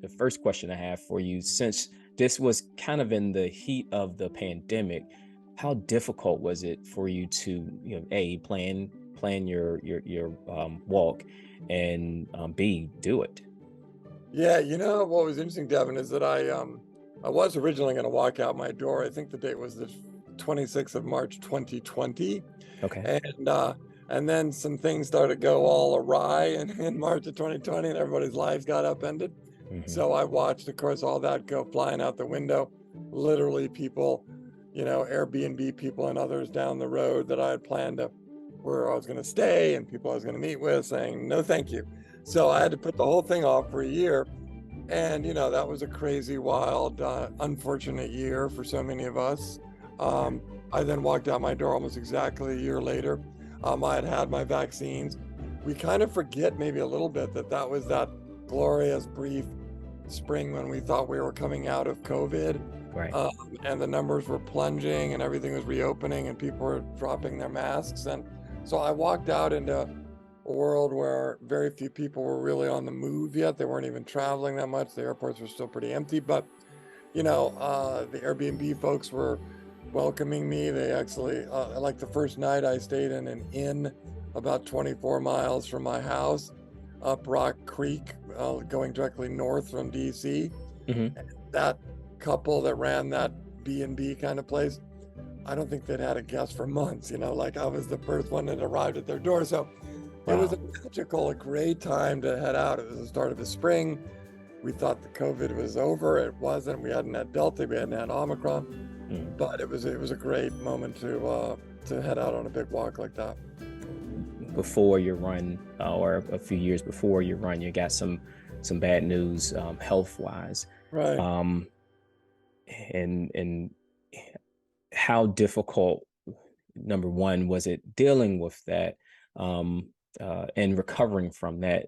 the first question I have for you, since this was kind of in the heat of the pandemic, how difficult was it for you to, a plan your walk, and b do it? Yeah, what was interesting, Devin, is that I was originally going to walk out my door. I think the date was the 26th of March 2020. Okay. And and then some things started to go all awry in March of 2020 and everybody's lives got upended. Hmm. So I watched, of course, all that go flying out the window. Literally people, Airbnb people and others down the road that I had planned to where I was going to stay and people I was going to meet with saying no thank you. So I had to put the whole thing off for a year. And, that was a crazy, wild, unfortunate year for so many of us. Right. I then walked out my door almost exactly a year later. I had had my vaccines. We kind of forget maybe a little bit that that was that glorious, brief spring when we thought we were coming out of COVID. Right. Um, and the numbers were plunging and everything was reopening and people were dropping their masks. And so I walked out into a world where very few people were really on the move yet. They weren't even traveling that much. The airports were still pretty empty, but the Airbnb folks were welcoming me. They actually, like the first night I stayed in an inn about 24 miles from my house, up Rock Creek, going directly north from DC. Hmm. That couple that ran that B&B kind of place, I don't think they'd had a guest for months, like I was the first one that arrived at their door. So it was Wow. a great time to head out. It was the start of the spring. We thought the COVID was over. It wasn't. We hadn't had Delta. We hadn't had Omicron. Mm. But it was a great moment to head out on a big walk like that. Before your run, or a few years before your run, you got some bad news, health wise. Right. um and how difficult, number one, was it dealing with that, and recovering from that?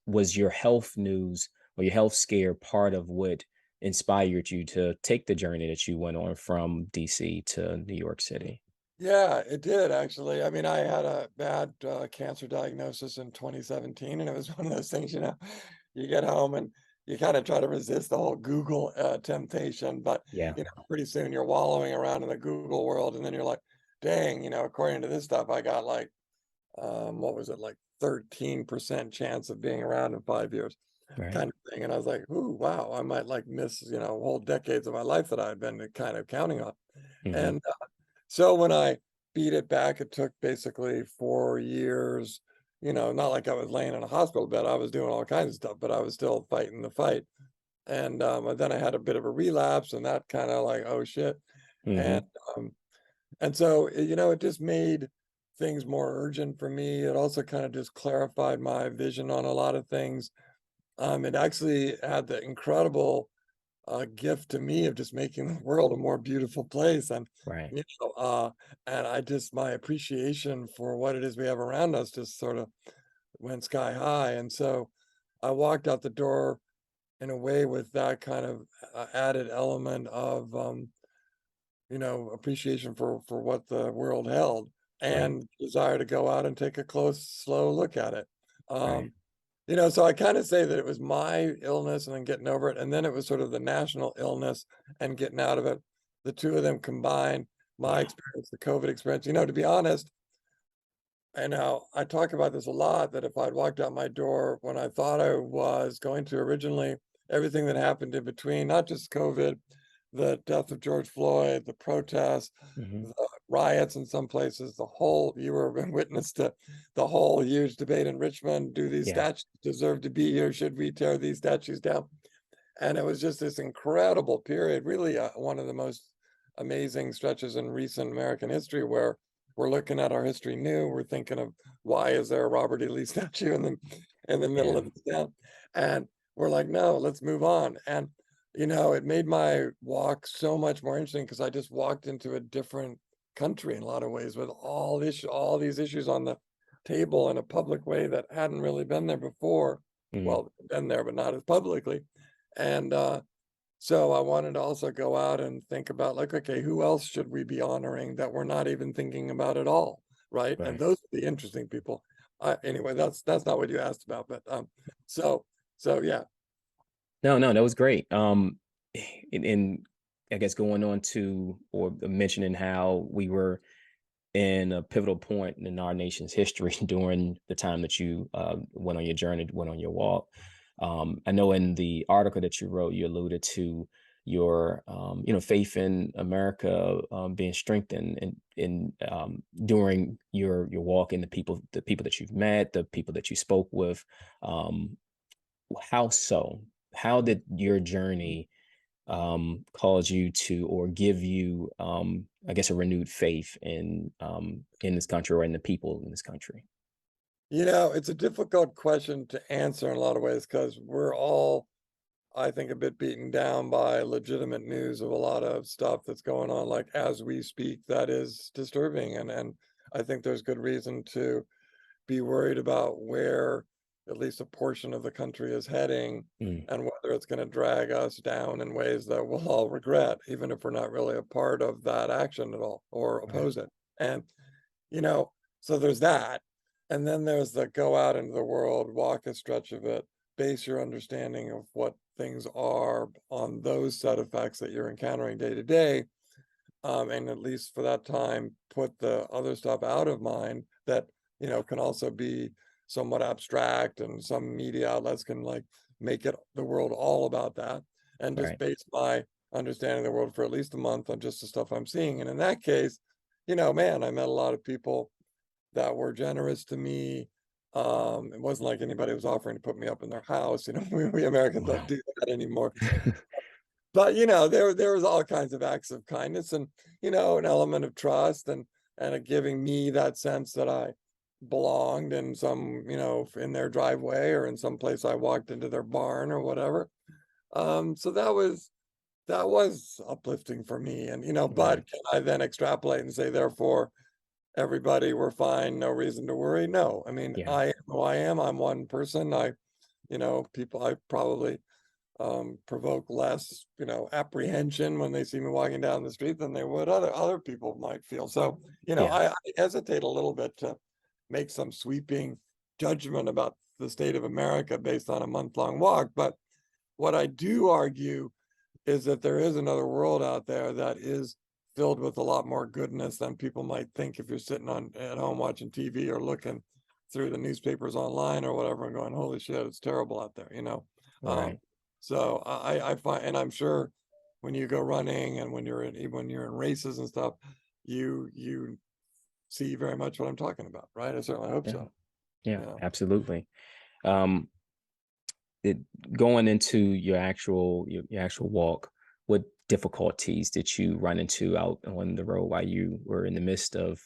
Was your health news or your health scare part of what inspired you to take the journey that you went on from DC to New York City? Yeah, it did actually. I mean, I had a bad cancer diagnosis in 2017, and it was one of those things, you get home and you kind of try to resist the whole Google temptation, but Yeah. pretty soon you're wallowing around in the Google world, and then you're like, dang, according to this stuff, I got like, what was it, like 13% chance of being around in 5 years, Right. kind of thing. And I was like, ooh, wow, I might like miss, whole decades of my life that I'd been kind of counting on. Hmm. And so when I beat it back, it took basically 4 years, not like I was laying in a hospital bed. I was doing all kinds of stuff, but I was still fighting the fight. And then I had a bit of a relapse, and that kind of like, oh shit. And Hmm. um, and so it just made things more urgent for me. It also kind of just clarified my vision on a lot of things. It actually had the incredible gift to me of just making the world a more beautiful place. Right. You know, uh, and my appreciation for what it is we have around us just sort of went sky high. And so I walked out the door in a way with that kind of added element of, appreciation for what the world held Right. and desire to go out and take a close, slow look at it. Right. Um, so I kind of say that it was my illness and then getting over it, and then it was sort of the national illness and getting out of it. The two of them combined, my Yeah. experience, the COVID experience. To be honest, and now I talk about this a lot, that if I'd walked out my door when I thought I was going to originally, everything that happened in between, not just COVID, the death of George Floyd, the protests, Hmm. the riots in some places, you were a witness to the whole huge debate in Richmond. Do these Yeah. statues deserve to be here? Should we tear these statues down? And it was just this incredible period, really one of the most amazing stretches in recent American history where we're looking at our history new. We're thinking of why is there a Robert E. Lee statue in the middle Yeah. of this town? And we're like, no, let's move on. And it made my walk so much more interesting because I just walked into a different country in a lot of ways with all these issues on the table in a public way that hadn't really been there before. Hmm. Well, been there, but not as publicly. And so I wanted to also go out and think about like, okay, who else should we be honoring that we're not even thinking about at all, right? And Right. those are the interesting people. Anyway, that's not what you asked about, but so yeah. No, no, that was great. And I guess going on to or mentioning how we were in a pivotal point in our nation's history during the time that you went on your journey, went on your walk. I know in the article that you wrote, you alluded to your, faith in America being strengthened during your walk, and the people that you've met, the people that you spoke with. Um, how so? How did your journey cause you to or give you I guess a renewed faith in this country or in the people in this country? It's a difficult question to answer in a lot of ways because we're all, I think, a bit beaten down by legitimate news of a lot of stuff that's going on, like as we speak, that is disturbing. And I think there's good reason to be worried about where at least a portion of the country is heading Mm, and whether it's going to drag us down in ways that we'll all regret, even if we're not really a part of that action at all or right, oppose it. And, you know, so there's that. And then there's the go out into the world, walk a stretch of it, base your understanding of what things are on those set of facts that you're encountering day to day, and at least for that time, put the other stuff out of mind that, can also be somewhat abstract, and some media outlets can like make it the world all about that, and just right, base my understanding of the world for at least a month on just the stuff I'm seeing. And in that case, man, I met a lot of people that were generous to me. It wasn't like anybody was offering to put me up in their house. We Americans don't wow, do that anymore. But, there was all kinds of acts of kindness and, an element of trust, and a giving me that sense that I belonged in some, in their driveway or in some place I walked into their barn or whatever. So that was uplifting for me. And, right, but can I then extrapolate and say, therefore, everybody, we're fine, no reason to worry? No. I mean, yeah, I am who I am. I'm one person. People I probably provoke less, apprehension when they see me walking down the street than they would other people might feel. So, yeah, I hesitate a little bit to make some sweeping judgment about the state of America based on a month-long walk. But what I do argue is that there is another world out there that is filled with a lot more goodness than people might think if you're sitting on at home watching TV or looking through the newspapers online or whatever and going, holy shit, it's terrible out there. Um, right. so I find, and I'm sure when you go running and when you're in races and stuff, you see very much what I'm talking about, right? I certainly hope Yeah, so. yeah, Yeah. absolutely. Um, it Going into your actual walk, what difficulties did you run into out on the road while you were in the midst of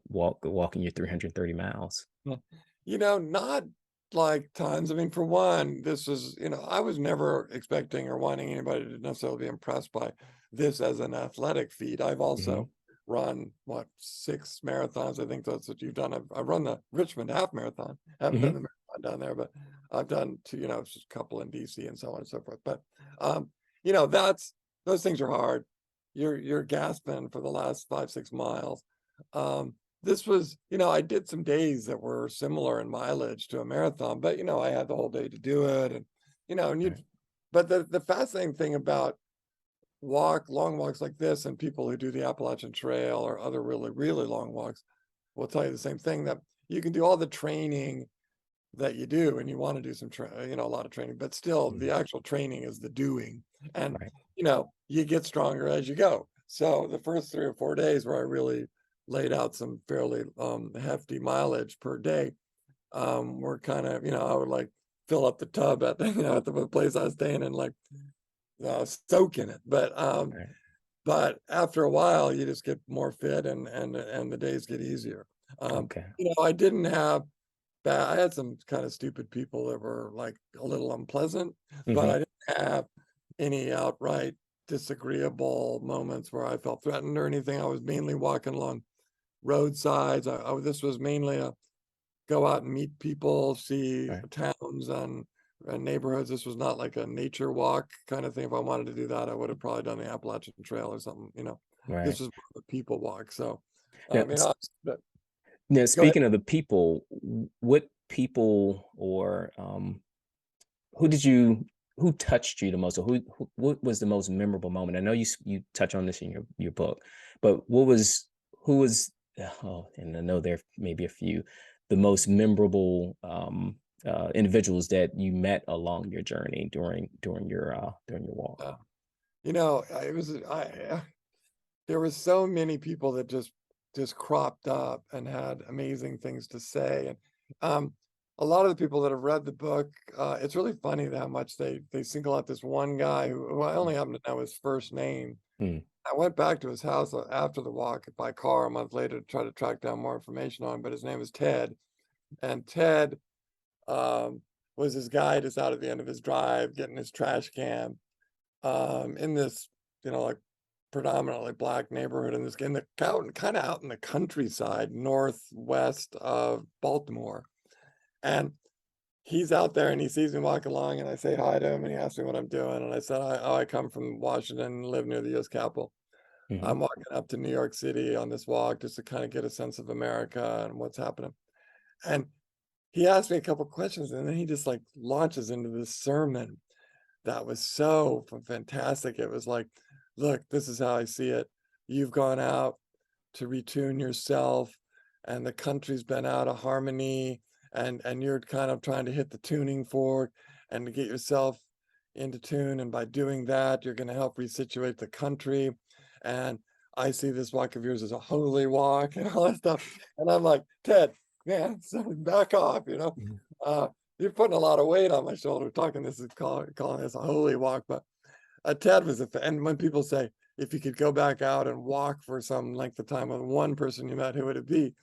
walking your 330 miles? Yeah. Not like tons. I mean, for one, this was, I was never expecting or wanting anybody to necessarily be impressed by this as an athletic feat. I've Hmm. also run, what, 6 marathons. I think that's what you've done. I've run the Richmond half marathon. I haven't done Hmm. the marathon down there, but I've done two, just a couple in DC and so on and so forth. But, that's, those things are hard. You're gasping for the last 5, 6 miles. Um, this was, I did some days that were similar in mileage to a marathon, but I had the whole day to do it. And, and you Right. but the fascinating thing about long walks like this, and people who do the Appalachian Trail or other really, really long walks will tell you the same thing, that you can do all the training that you do, and you want to do a lot of training, but still the Mhm. actual training is the doing. And, Right. you get stronger as you go. So the first 3 or 4 days where I really laid out some fairly hefty mileage per day, were kind of, I would like fill up the tub at at the place I was staying in, like soak in it. Right. But after a while, you just get more fit, and the days get easier. Okay. I didn't have I had some kind of stupid people that were like a little unpleasant, but I Hmm. didn't have any outright disagreeable moments where I felt threatened or anything. I was mainly walking along roadsides. This was mainly a go out and meet people, see Right. towns and neighborhoods. This was not like a nature walk kind of thing. If I wanted to do that, I would have probably done the Appalachian Trail or something. This Right. was more of a people walk. So, Now, but go ahead. speaking of the people, what people or who did you who touched you the most, or what was the most memorable moment? I know you touch on this in your book, but who was oh, and I know there may be a few, the most memorable individuals that you met along your journey during your walk. Uh, it was there were so many people that just cropped up and had amazing things to say, and a lot of the people that have read the book, it's really funny how much they single out this one guy who I only happen to know his first name. Mm, I went back to his house after the walk by car a month later to try to track down more information on him, but his name is Ted, and Ted um, was this guy just out at the end of his drive getting his trash can in this, like predominantly black neighborhood in the kind of out in the countryside northwest of Baltimore. And he's out there and he sees me walking along and I say hi to him and he asks me what I'm doing. And I said, I come from Washington and live near the US Capitol. hmm I'm walking up to New York City on this walk just to kind of get a sense of America and what's happening. And he asked me a couple questions and then he just like launches into this sermon that was so fantastic. It was like, look, this is how I see it. You've gone out to retune yourself, and the country's been out of harmony, and you're kind of trying to hit the tuning fork and to get yourself into tune. And by doing that, you're going to help resituate the country. And I see this walk of yours as a holy walk and all that stuff. And I'm like, Ted, man, so back off, hmm Uh, you're putting a lot of weight on my shoulder talking this is calling this a holy walk, but Ted was and when people say if you could go back out and walk for some length of time with one person you met, who would it be?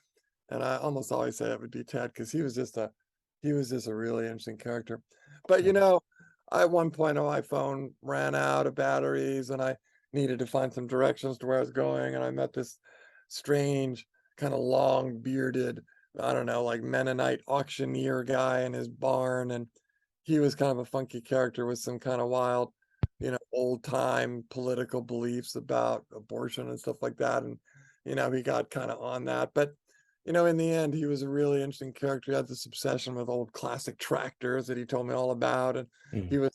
And I almost always say it would be Ted because he was just a really interesting character. But at one point my phone ran out of batteries and I needed to find some directions to where I was going, and I met this strange kind of long bearded, I don't know, like Mennonite auctioneer guy in his barn, and he was kind of a funky character with some kind of wild, old time political beliefs about abortion and stuff like that. And, he got kind of on that. But, in the end, he was a really interesting character. He had this obsession with old classic tractors that he told me all about. And he hmm was,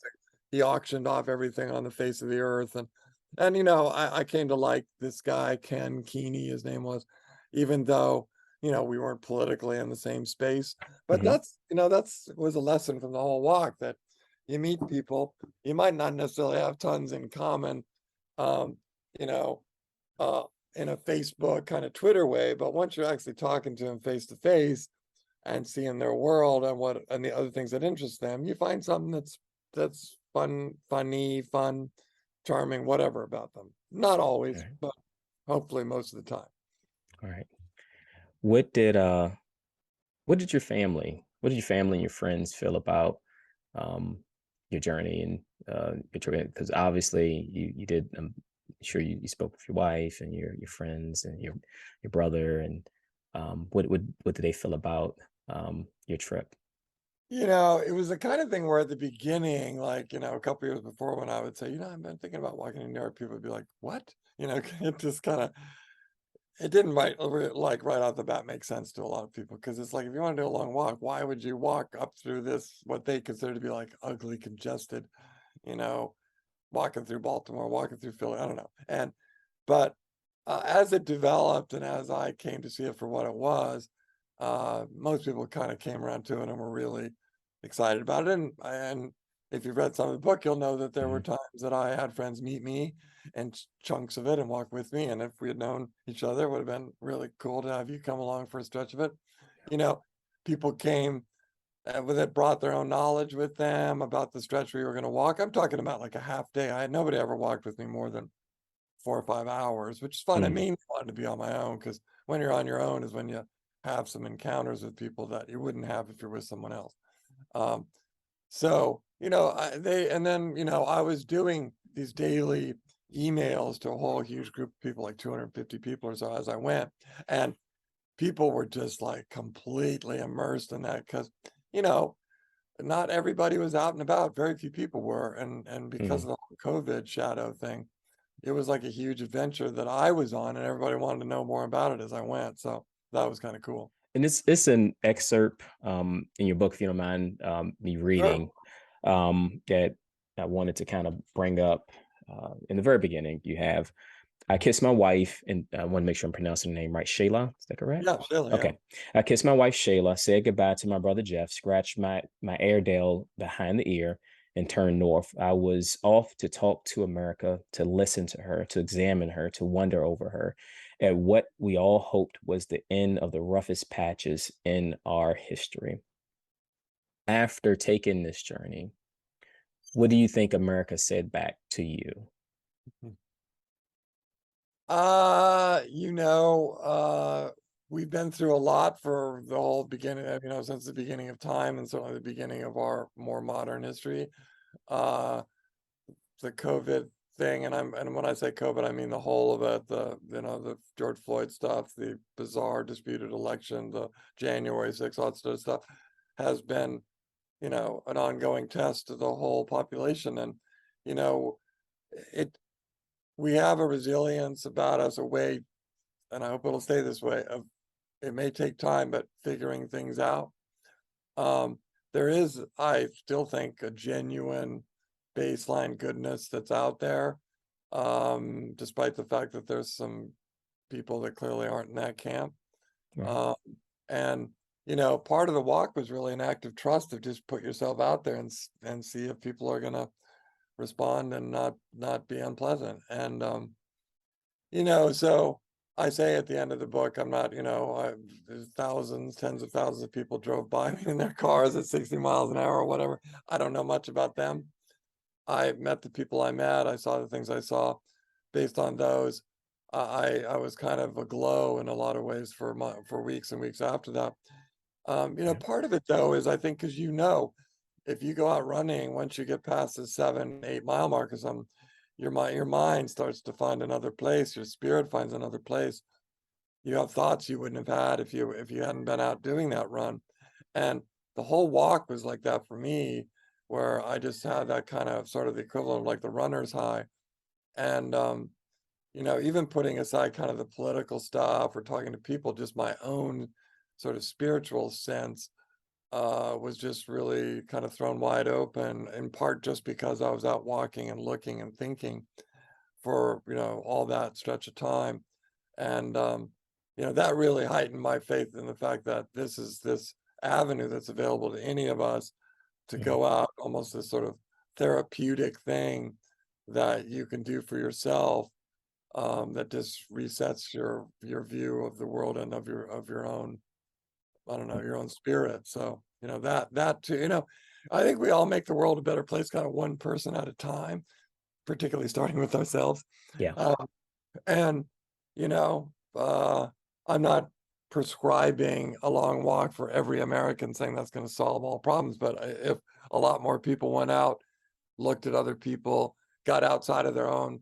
he auctioned off everything on the face of the earth. And, I came to like this guy, Ken Keeney, his name was, even though, we weren't politically in the same space. But hmm that's was a lesson from the whole walk that you meet people, you might not necessarily have tons in common, um, you know, uh, in a Facebook kind of Twitter way, but once you're actually talking to them face to face and seeing their world and the other things that interest them, you find something that's fun, charming, whatever about them. Not All always, right. but hopefully most of the time. All right. What did uh what did your family and your friends feel about um your journey and your trip? Because obviously you did, I'm sure you spoke with your wife and your friends and your brother, and what did they feel about your trip? It was the kind of thing where at the beginning, like, a couple years before when I would say, I've been thinking about walking in New York, people would be like, what? It just kind of, it didn't right off the bat make sense to a lot of people because it's like, if you want to do a long walk, why would you walk up through this, what they consider to be like ugly, congested, you know, walking through Baltimore, walking through Philly, I don't know. But as it developed and as I came to see it for what it was, most people kind of came around to it and were really excited about it. And if you've read some of the book, you'll know that there were hmm times that I had friends meet me and chunks of it and walk with me. And if we had known each other, it would have been really cool to have you come along for a stretch of it. You know, people came that brought their own knowledge with them about the stretch we were going to walk. I'm talking about like a half day. I had nobody ever walked with me more than 4 or 5 hours, which is fun. I hmm mean, I wanted to be on my own because when you're on your own is when you have some encounters with people that you wouldn't have if you're with someone else. Um, so, and then, I was doing these daily emails to a whole huge group of people, like 250 people or so as I went. And people were just like completely immersed in that because, you know, not everybody was out and about. Very few people were. And because hmm of the whole COVID shadow thing, it was like a huge adventure that I was on, and everybody wanted to know more about it as I went. So that was kind of cool. And it's an excerpt in your book, if you don't mind me Sure. reading, that. I wanted to kind of bring up in the very beginning. You have I kissed my wife, and I want to make sure I'm pronouncing the name right. Shayla, is that correct? Yeah, Sheila, yeah. Okay. I kissed my wife Shayla, said goodbye to my brother Jeff, scratched my Airedale behind the ear, and turned north. I was off to talk to America, to listen to her, to examine her, to wonder over her, at what we all hoped was the end of the roughest patches in our history. After taking this journey, what do you think America said back to you? You know, we've been through a lot for the whole beginning, since the beginning of time, and certainly the beginning of our more modern history. Uh, the COVID thing, and when I say COVID, I mean the whole of it, the George Floyd stuff, the bizarre disputed election, the January 6th, all that sort of stuff, has been, an ongoing test to the whole population. And, you know, it we have a resilience about us, a way, and I hope it'll stay this way, of it may take time, but figuring things out. Um, there is, I still think, a genuine baseline goodness that's out there, despite the fact that there's some people that clearly aren't in that camp. Right. Um, and part of the walk was really an act of trust, of just put yourself out there and see if people are gonna respond and not be unpleasant. And so I say at the end of the book, I'm not, there's thousands, tens of thousands of people drove by me in their cars at 60 miles an hour or whatever. I don't know much about them. I met the people I met. I saw the things I saw. Based on those, I was kind of aglow in a lot of ways for weeks and weeks after that. Yeah. Part of it though is, I think, because if you go out running, once you get past the 7, 8 mile mark or something, your mind starts to find another place. Your spirit finds another place. You have thoughts you wouldn't have had if you hadn't been out doing that run. And the whole walk was like that for me, where I just had that kind of sort of the equivalent of like the runner's high. And even putting aside kind of the political stuff or talking to people, just my own sort of spiritual sense was just really kind of thrown wide open, in part just because I was out walking and looking and thinking for, all that stretch of time. And, that really heightened my faith in the fact that this is this avenue that's available to any of us to Yeah. go out, almost this sort of therapeutic thing that you can do for yourself, that just resets your view of the world and of your own, I don't know, your own spirit. So, that too, I think we all make the world a better place, kind of one person at a time, particularly starting with ourselves. Yeah. Uh, and, you know, uh, I'm not prescribing a long walk for every American, saying that's going to solve all problems. But if a lot more people went out, looked at other people, got outside of their own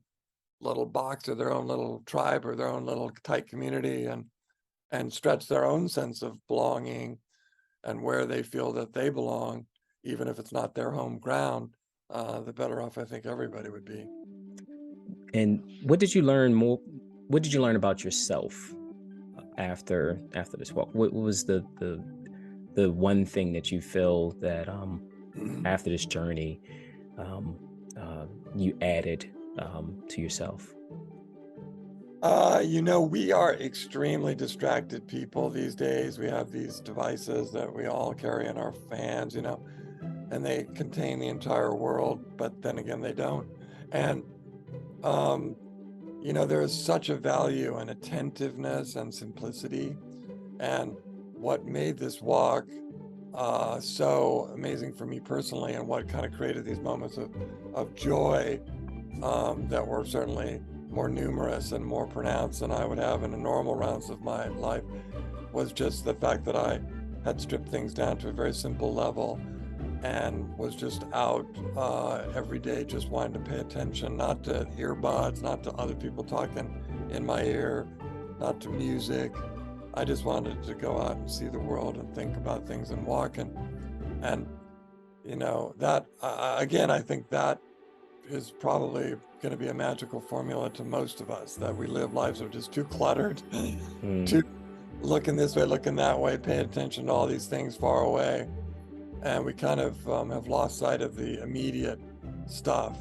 little box or their own little tribe or their own little tight community, and stretched their own sense of belonging and where they feel that they belong, even if it's not their home ground, the better off I think everybody would be. And what did you learn more? What did you learn about yourself after this walk? What was the one thing that you feel that after this journey um, you added to yourself? We are extremely distracted people these days. We have these devices that we all carry in our hands, and they contain the entire world, but then again, they don't. And, um, there is such a value in attentiveness and simplicity. And what made this walk so amazing for me personally, and what kind of created these moments of joy, that were certainly more numerous and more pronounced than I would have in a normal rounds of my life, was just the fact that I had stripped things down to a very simple level and was just out every day, just wanting to pay attention, not to earbuds, not to other people talking in my ear, not to music. I just wanted to go out and see the world and think about things and walk. And that, again, I think that is probably going to be a magical formula to most of us, that we live lives that are just too cluttered, too Mm, looking this way, looking that way, paying attention to all these things far away. And we kind of have lost sight of the immediate stuff.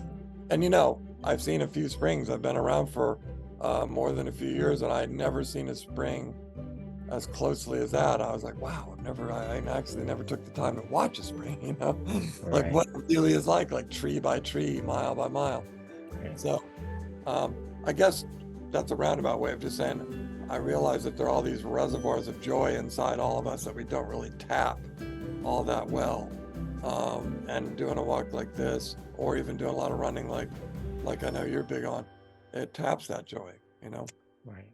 And you know, I've seen a few springs. I've been around for more than a few years, and I'd never seen a spring as closely as that. I was like, wow, I actually never took the time to watch a spring, you know, like Right. what it really is like tree by tree, mile by mile. Right. So I guess that's a roundabout way of just saying, I realize that there are all these reservoirs of joy inside all of us that we don't really tap all that well. And doing a walk like this, or even doing a lot of running like I know you're big on, it taps that joy, you know? Right.